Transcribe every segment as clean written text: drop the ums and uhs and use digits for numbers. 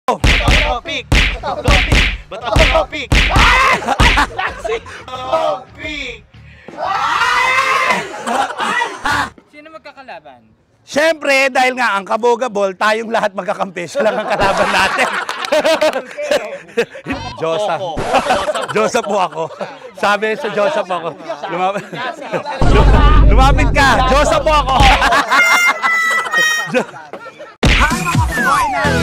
Topic! Topic! Sino magkakalaban? Siyempre, dahil nga ang kabogabol, tayong lahat magkakampi. Siya lang ang kalaban natin. Josa. Josa po ako. Sabi sa Josa po ako. Lumapit ka. Josa po ako. Hi mga kaboy natin.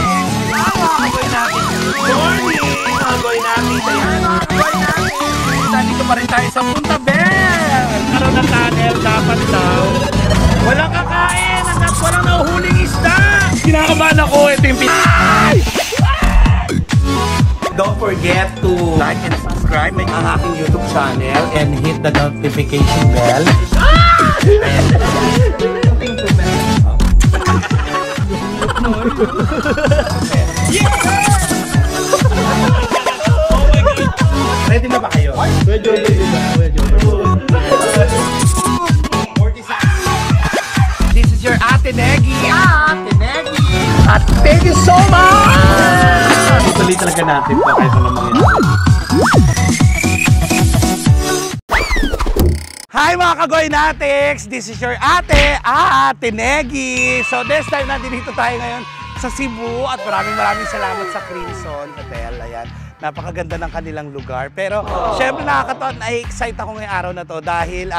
Hi mga kaboy natin. Morning mga kaboy natin. Mga kaboy natin. Nandito pa rin tayo sa Punta Bell. Karoon ng tunnel, dapat daw. Walang kakain hanggat walang nahuhuling isda. Kinakabahan ako. Ito yung Don't forget to like and subscribe ang aking YouTube channel and hit the notification bell. Ready na ba kayo? Medyo. This is your Ate Negi. Ate Negi. At thank you so much! Ituloy talaga natin pa kahit ano mangyayari. Hi mga kagoy natics! This is your Ate Negi. So this time nandito tayo ngayon sa Cebu at maraming salamat sa Crimson Hotel. Ayan. Napakaganda ng kanilang lugar. Pero syempre nakakatawa, na-excite ako ngayong araw na to dahil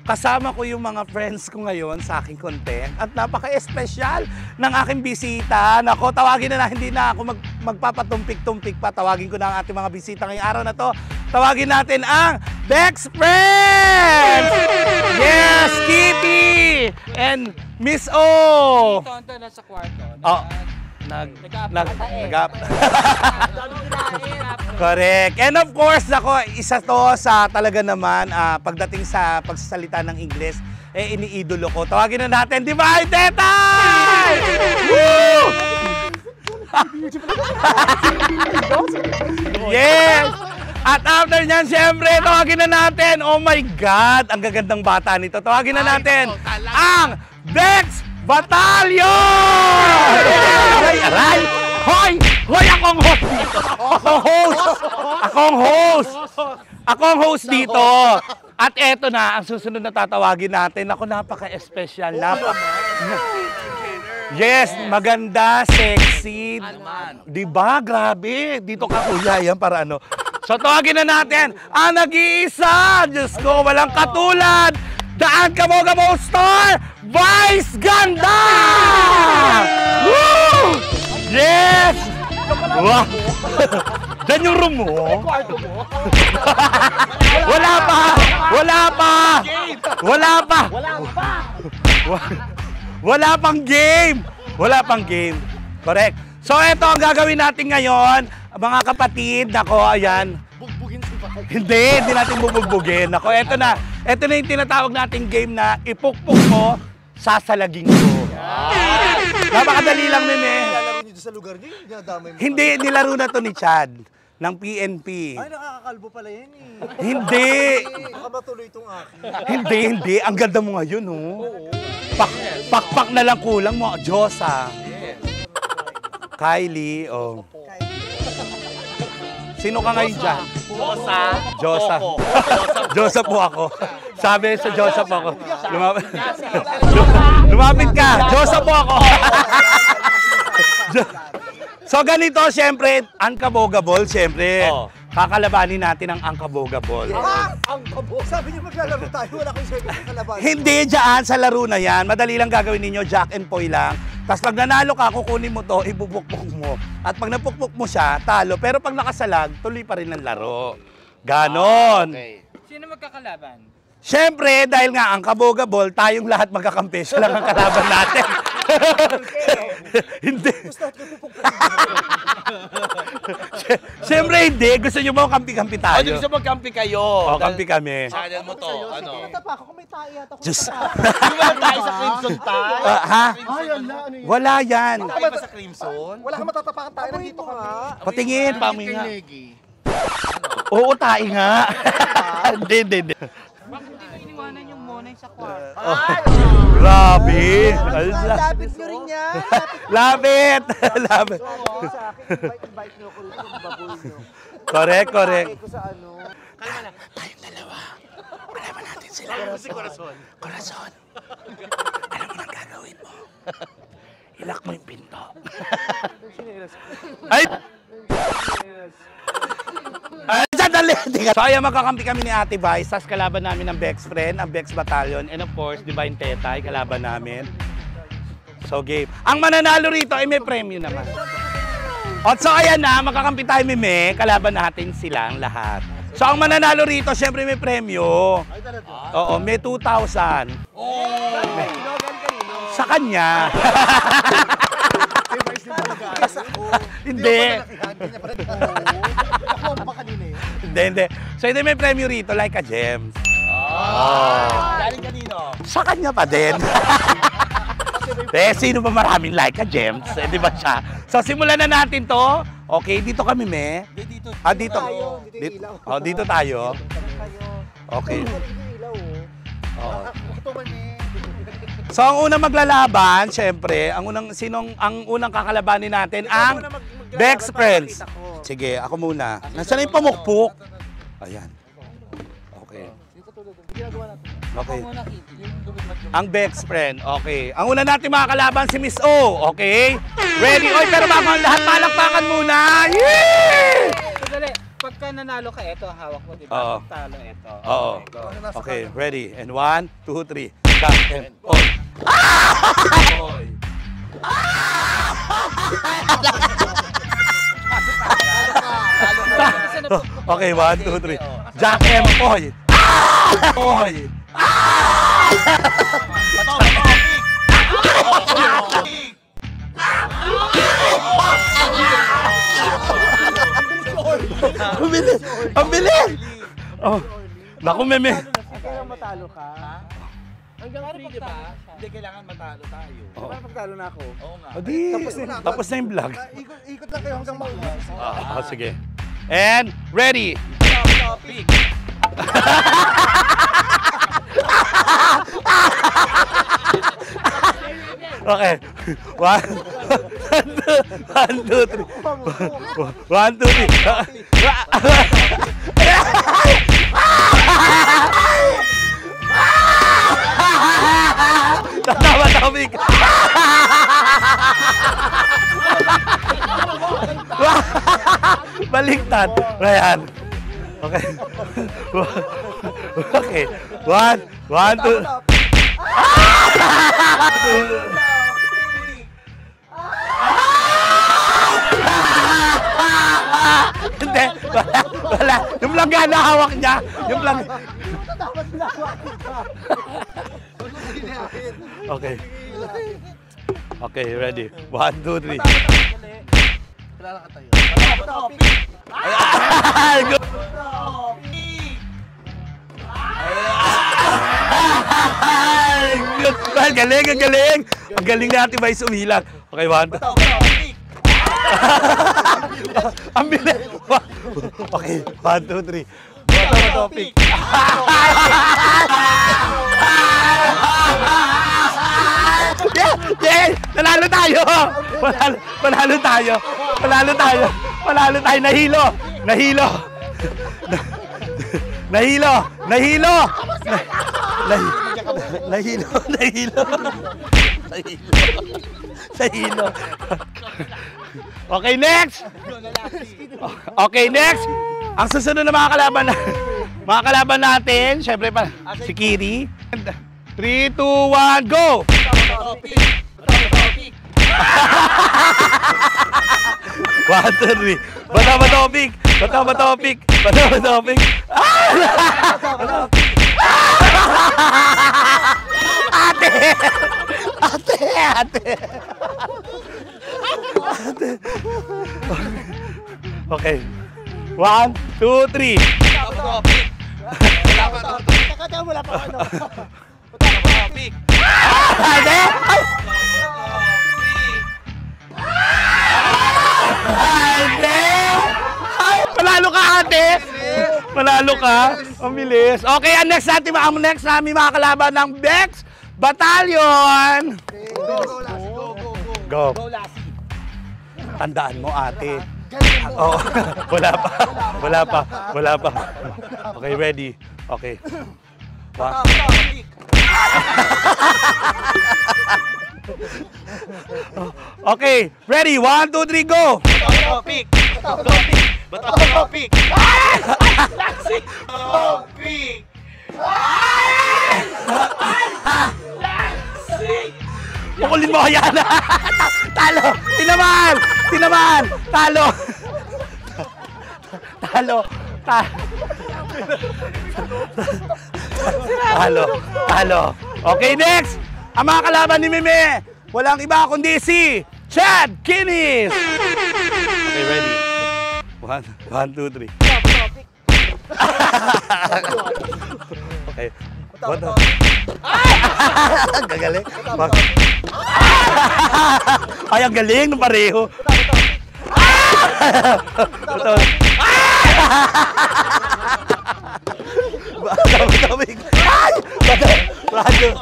kasama ko yung mga friends ko ngayon sa aking content at napaka-espesyal ng aking bisita. Nako, tawagin na hindi na ako magpapatumpik-tumpik pa. Tawagin ko na ang ating mga bisita ngayong araw na to. Tawagin natin ang Dex Friends! Yes, Kitty! And Miss O! Tonto na sa kwarto. Correct. And of course, ako, isa to sa talaga naman pagdating sa pagsasalita ng Ingles, iniidolo ko. Tawagin na natin, di ba, Tetay? Woo! Yes! At after nyan, syempre, tawagin na natin, oh my God, ang gagandang bata nito. Tawagin na natin ang Dex Batalyon! Aray! Hoy! Hoy! Akong host dito! Akong host dito! At eto na, ang susunod na tatawagin natin. Ako, napaka-espesyal. Yes, maganda, sexy. Diba? Grabe. Dito ka, kuya. Yan para ano. So, tawagin na natin ang nag-iisa. Diyos ko, walang katulad. Daan Kabogabo Star, Vice Ganda! Woo! Yes! Wow! Diyan yung room mo? Wala pa! Wala pang game! Correct. So, ito ang gagawin natin ngayon, mga kapatid. Ako, ayan. Hindi natin bubugbugin. Ako, eto na yung tinatawag nating game na ipukpok mo, sasalaging ko. Napakadali lang, Meme. Nilalaro niyo sa lugar niyo? Dinadamay mo? Hindi, nilaro na to ni Chad ng PNP. Ay, nakakakalbo pala yan eh. Hindi. Baka matuloy itong akin. Hindi. Ang ganda mo ngayon, oh. Pakpak na lang kulang mo. Josa. Kylie, oh. Sino ka ngayon dyan? Josa. Josa po ako. Sabi sa Josa po ako. Lumapit ka. Josa po ako. So ganito, siyempre, unkabogable, siyempre. Kakalabanin natin ang unkabogable. Angkabogable? Sabi niyo maglalaro tayo, wala kang sabi ng kalaban. Hindi dyan, sa laro na yan. Madali lang gagawin ninyo, Jack and Poy lang. Tapos pag nanalo ka, kukunin mo to, ibubukbuk mo. At pag napukbuk mo siya, talo. Pero pag nakasalag, tuloy pa rin ang laro. Ganon. Okay. Sino magkakalaban? Siyempre, dahil nga ang kabogabol, tayong lahat magkakampi. Siya lang ang kalaban natin. Hindi. Siyempre hindi. Gusto nyo ba kampi-kampi tayo? Gusto magkampi kayo. O, kampi kami. Channel mo to. Ano? Natapa ako, kung may tayo yata ako. Diyos. Hindi ba tayo sa Crimson tayo? Ha? Ay, ala, ano yun? Wala yan. Tayo ba sa Crimson? Wala kang matatapakan tayo, nandito ka nga. Patingin, pami nga. Oo, tayo nga. Hindi. Bakit hindi ko iniwanan yung monay sa kwarto? Grabe. Lapit nyo rin yan. Lapit. Sa akin, invite nyo ako rin yung baboy nyo. Correct, correct. Ko sa ano. Tayong dalawa. Kalaban natin sila. Si Corazon. Corazon. Alam mo nang gagawin mo. Ilak mo yung pinto. Ay! Ay, sandali! So, ayan, magkakampi kami ni Ate Vice. Tapos kalaban namin ang Bex Friend, ang Bex Battalion, and of course, Divine Tetay, kalaban namin. So, game. Ang mananalo rito ay may premyo naman. At so, ayan na, magkakampi tayo, Mime. Kalaban natin silang lahat. So, ang mananalo rito, syempre may premyo. Oo, may 2,000. Sa kanya. Hindi. Ako pa kanina eh. Hindi. So, hindi may premyo rito, like a gems. Galing kanino? Sa kanya pa din. Sino ba maraming like a gems? Di ba siya? So, simulan na natin to. Okay, dito kami, Me. Dito. Dito. Dito ilaw. Oh, dito tayo. Okay. Dito ilaw oh. Oo. Ito man eh. So, ang unang maglalaban, syempre, ang unang kakalabanin natin, ang Bex Friends. Sige, ako muna. Nasaan na yung pamukpok? Ayan. Okay. Okay. Ang Bex Friend, okay. Ang una natin makakalaban si Miss O, okay? Ready? Oy, pero bago ang lahat, palakpakan muna! Yee! Sandali, pagka nanalo ka, ito ang hawak mo, di Oo. ba? Talo, ito. Oo. go. Okay, ready? And 1, 2, 3. Cut and on. Okay, 1, 2, 3. Jack and Poy. Poy. Ang bilis! Ang bilis! Oh, naku, Meme. Kaya matalo ka. Hanggang 3, di ba? Hindi kailangan matalo tayo. Parang pagtalo na ako. Oo nga. O di, tapos na yung vlog. Ikot lang kayo hanggang maubos. Sige. And, ready. Topic. Okay. 1, 2, 3. 1, 2, 3. Tama, Tomik. Baliktad. Ayan. Okay. Okay. 1, 2. Hindi. Wala. Yung langga na hawak niya. Yung lang. Okay. Okay, ready. 1, 2, 3. Kilala ka tayo. Go! Ang galing, ang galing! Ang galing natin ba umilag? Okay, 1, 2. Ang bilis! Okay, 1, 2, 3. What topic? Yeah! Nanalo tayo! Panalo tayo! Panalo tayo! Panalo tayo! Nahilo! Nahilo! Nahilo! Nahilo! Nahilo! Nahilo! Nahilo! Okay, next! Okay, next! Ang susunod na mga kalaban natin, syempre pa, si Kiri. 3, 2, 1, go! Topic. Topic. 1, 2, 3. Bata ba topic? Bata ba topic? Bata ba topic? Ate! Ate! Ate! Ate! Okay. 1, 2, 3. Topic. Teka, wala pa ano. Topic. Ate! Ate! Ay, panalo ka, ate! Panalo ka. Ang bilis. Okay, ang next namin mga kalaban ng Bex Battalion. Go, Lassie, go, go, go. Go. Go, Lassie. Tandaan mo, ate. Oo. Wala pa. Wala pa. Wala pa. Okay, ready. Okay. Okay, ready? 1, 2, 3, go! Topic! Topic! Topic! Topic! Pukulin mo yan! Talo! Tinaman! Tinaman! Talo! Talo! Talo! Talo! Okay, next! Ang mga kalaban ni Meme, walang iba kundi si Chad Kinis! Okay, ready? 1, 2, 3. Okay. What the? Gagaling. Ay, ang galing ng pareho. Ito. Batabig. Ay! Batabig.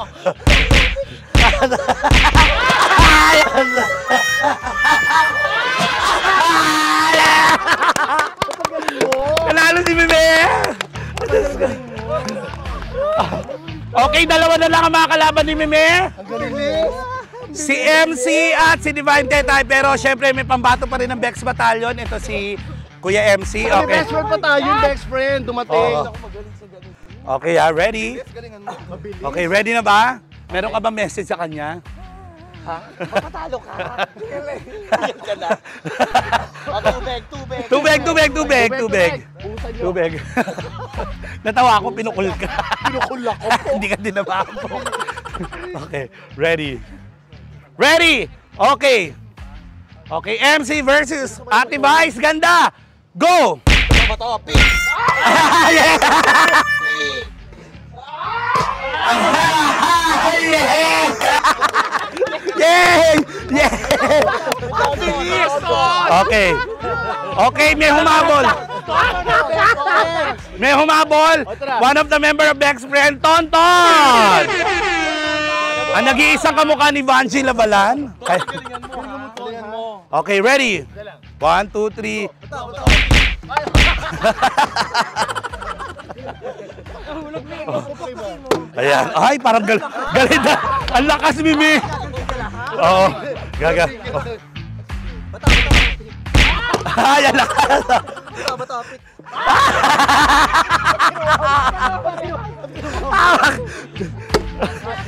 Nanalo si Bebe! Okay, dalawa na lang ang mga kalaban ni Meme. Si MC at si Divine Tetay. Pero syempre may pambato pa rin ng Bex Battalion. Ito si Kuya MC. May Okay. best friend pa tayo, yung best friend, dumating. Oo. Okay, ready? Okay, ready na ba? Meron ka ba message sa kanya? Mapatalo ka. Yan ka na. Tubig. Tubig. Natawa ako, pinukul ka. Pinukul ako. Hindi ka dinabako. Okay, ready? Ready! Okay. Okay, MC versus Ate Vice. Ganda! Go! Topic! Yay! Yay! Okay. Okay, may humabol. May humabol. One of the member of Bex Friend, Tonton! Ang nag-iisang kamukha ni Vanji Labalan. Okay, ready? 1, 2, 3. Ayan. Ay, parang galit na. Ang lakas, Mimi. Oo. Gaga. Ay, ang lakas.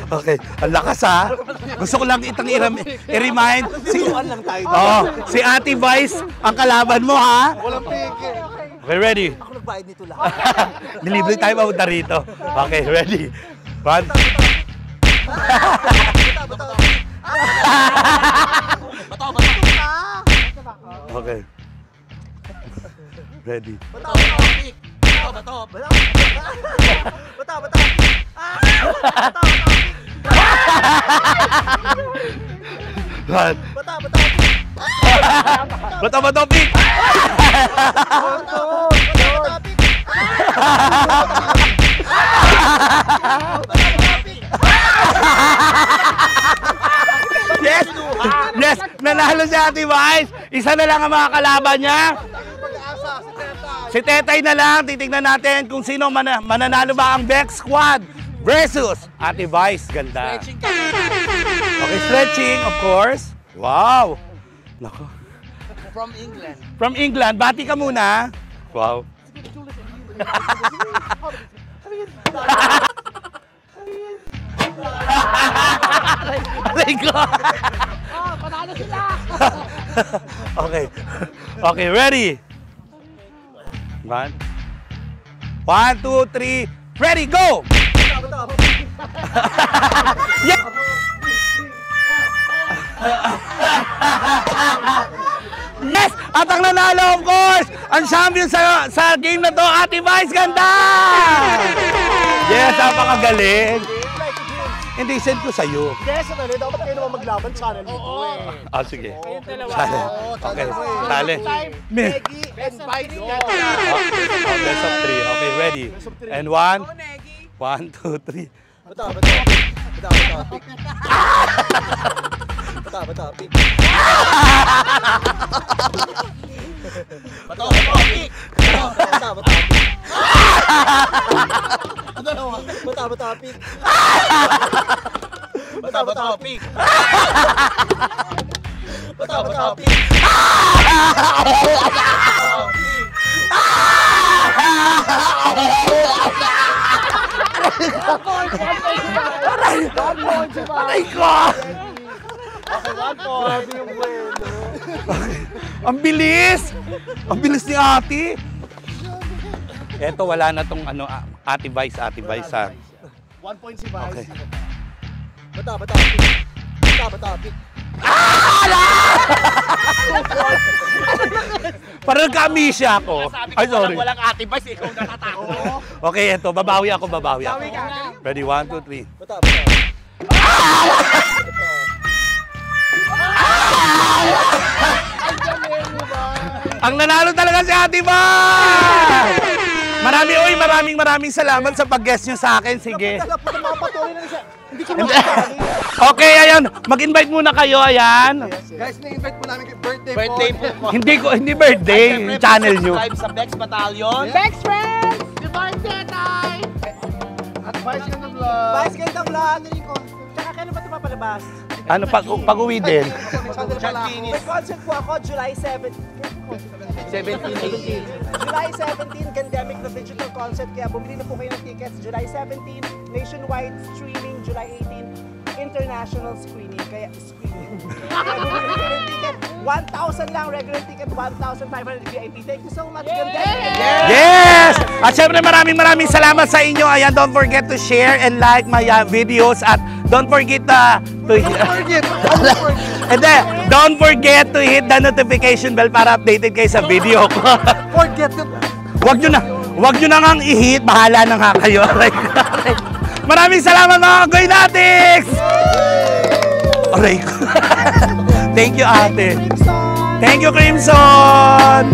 Okay, ang lakas ha. Gusto ko lang itang i-remind. Si Ate Vice, ang kalaban mo ha. Walang peke. Okay, ready? Ako nagbayad nito lahat. Delivery tayo papunta rito. Okay, ready? 1. Okay. Ready? One. Bato, pick! Yes! Yes! Nanalo si Ate Vice! Isa na lang ang mga kalaban niya. Si Tetay na lang. Titignan natin kung sino mananalo ba ang Bex Squad versus Ate Vice. Ganda. Okay, stretching, of course. Wow! Nako. From England. From England. Bati ka muna. Wow. Aray ko! Panalo sila! Okay. Okay, ready? 1, 2, 3. Ready, go! Yeah! Yes! At ang nanalo, of course, ang champion sa game na to, Ate Vice. Ganda! Yes, napakagaling. Hindi, send ko sa'yo. Yes, dapat kayo naman maglaban. Channel mo eh. Ah, sige. Kayong dalawa. Sale. Okay, sale. Me. And fight. Best of 3. Okay, ready? And 1, 1, 2, 3. Bata. Bata-bata-pig. Bata-bata-pig. Bata-bata-pig. Aray ko! Ang bilis! Ang bilis ni ate! Eto, wala na tong ano, Ate Vice ha. 1 point si Vice. Okay. Bata-bata-pig. Bata-bata-pig. Parang nagka-amnesia ako. Ay, sorry. Walang Ate Vice, ikaw natatakot. Okay, eto, babawi ako. Bawi ka. Ready, 1, 2, 3. Bata-bata. Ang nanalo talaga si Ate Ba! Maraming salamat sa pag-guest nyo sa akin. Sige. Puta mga patuloy na siya. Hindi ko Hindi. Okay, ayan. Mag-invite muna kayo, ayan. Guys, na-invite po namin kay birthday, Birthday po. po. Hindi birthday, yung channel nyo. Subscribe sa Bex Battalion. Best friends! Divine Tetay! At Vice Ganda Vlog. Vice Ganda Vlog. Tsaka kailan ba ito mapalabas? Ano, pag-uwi din. May concert po ako, July 7. 17. July 17, Pandemic the Digital Concert. Kaya bumili na po kayo ng tickets. July 17, nationwide streaming. July 18, international screening. Kaya bumili kayo ng ticket. 1,000 lang regular ticket, 1,500 VIP. Thank you so much. Yes! At syempre maraming salamat sa inyo. Ayan, don't forget to share and like my videos at don't forget and then, don't forget to hit the notification bell para updated kayo sa video ko. Forget it. Wag nyo na ngang i-hit, bahala na nga kayo. Maraming salamat mga Goynatics! Aray ko. Thank you, ate. Thank you, Crimson!